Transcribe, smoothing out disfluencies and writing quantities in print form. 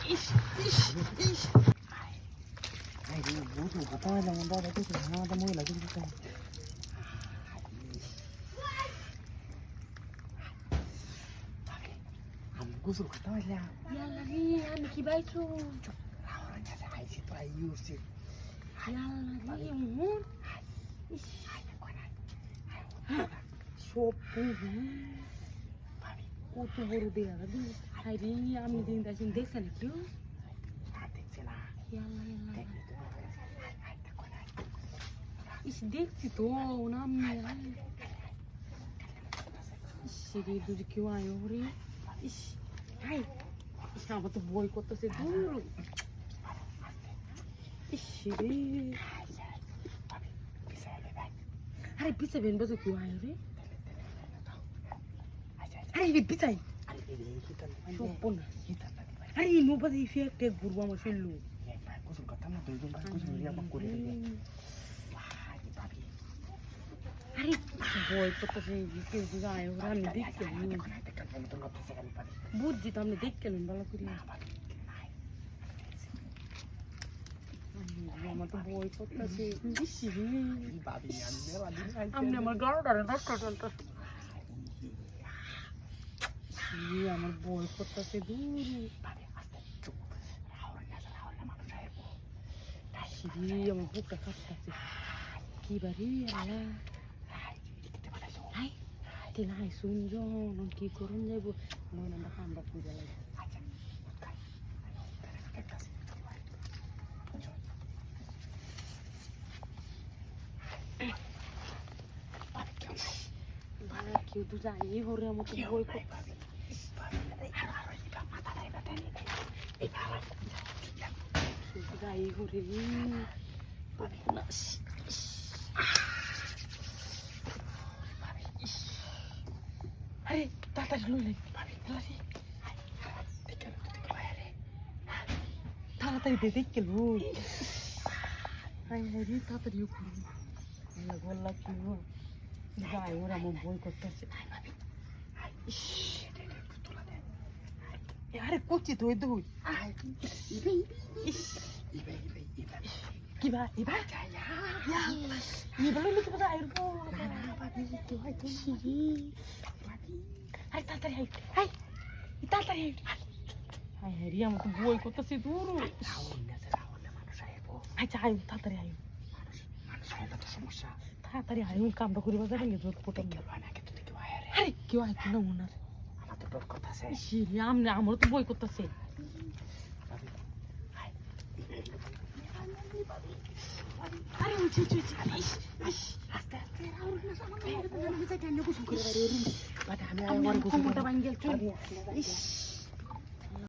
ইস ইস ইস I রে বুঝু কথা যেমন দাদা কিছু আমাদের মহিলা কিন্তু আমি গোসল করতে পারলাম ইয়াল্লা রে আমি কি বাইছো আমার কাছে আইছি তো আই উঠছি ইয়াল্লা রে মোর ইস সব ভাবি কত বড় দেয়া দি হাই রে আমি দিন দাসিন দেখছ না কি আর দেখছি না ইয়াল্লা ইয়াল্লা দেখলি তো আই দেখো না ইস দেখছি তো না আমি ইস রে দুজি কেউ আয়ো রে ইস হাই ইস আমার তো বই করতেছে দূর ইস রে ভাবি পিছাই ভাই আরে পিছে বেন বসে কেউ আয়ো রে আচ্ছা আরে রে পিছাই আরে এই কি তার সব না কি তার ভাই আরে নো বাদে ইফেক্ট এক ঘুরবো আমার ফেললো ভাই গোসল করতে না দুইজন ভাই গোসল নিয়ে আমাকে করে দিবে ভাই ভাবি আরে বই করতেছে কেউ যদি আয়ো রে আমি দেখতে দেখো না দেখো না তো লাগতেছে খালি ভাবি বুঝছি তো আপনি দেখতে ভালো করি ভাবি নাই আমার তো বই করতেছে ইস রে ভাবি আমি মেলা দিন আপনি আমার গাড়োটারে নষ্ট চলতেছে আমার বই করতেছে দূর ভাবি আস্তে চুপ রাহুল না মানুষ আইব রে আমার বুকটা কাঁপতেছে কি বাড়ি আল্লাহ হাই তে নাই শুনজন কি করুন যাইব মনে আমরা কামড়া পূজা লাগে আচ্ছা কেউ তো যাই হরে আমার তো বই করতে যাই হরে আরে তাড়াতাড়ি লইলে তাড়াতাড়ি দে দেখে লো আরে তাড়াতাড়ি করুন বললা কি যাই ওরা আমার বই করতেছে আরে করছি তো তো কি ভাই এবার এবার লিখে বোধ আয়ুর তাড়াতাড়ি হাই তাড়াতাড়ি হাই হাই রে আমার তো বই করতেছে দূর আচ্ছা আয়ু তাড়াতাড়ি আয়ু সমস্যা তাড়াতাড়ি আয়ু কামটা করিবা যাবেন আরে কেউ আয় না ওনার আমার তো ডর কথা আছে আমার তো বই করতেছে আরে উঠি আস্তে আস্তে আমি আর গোসল করে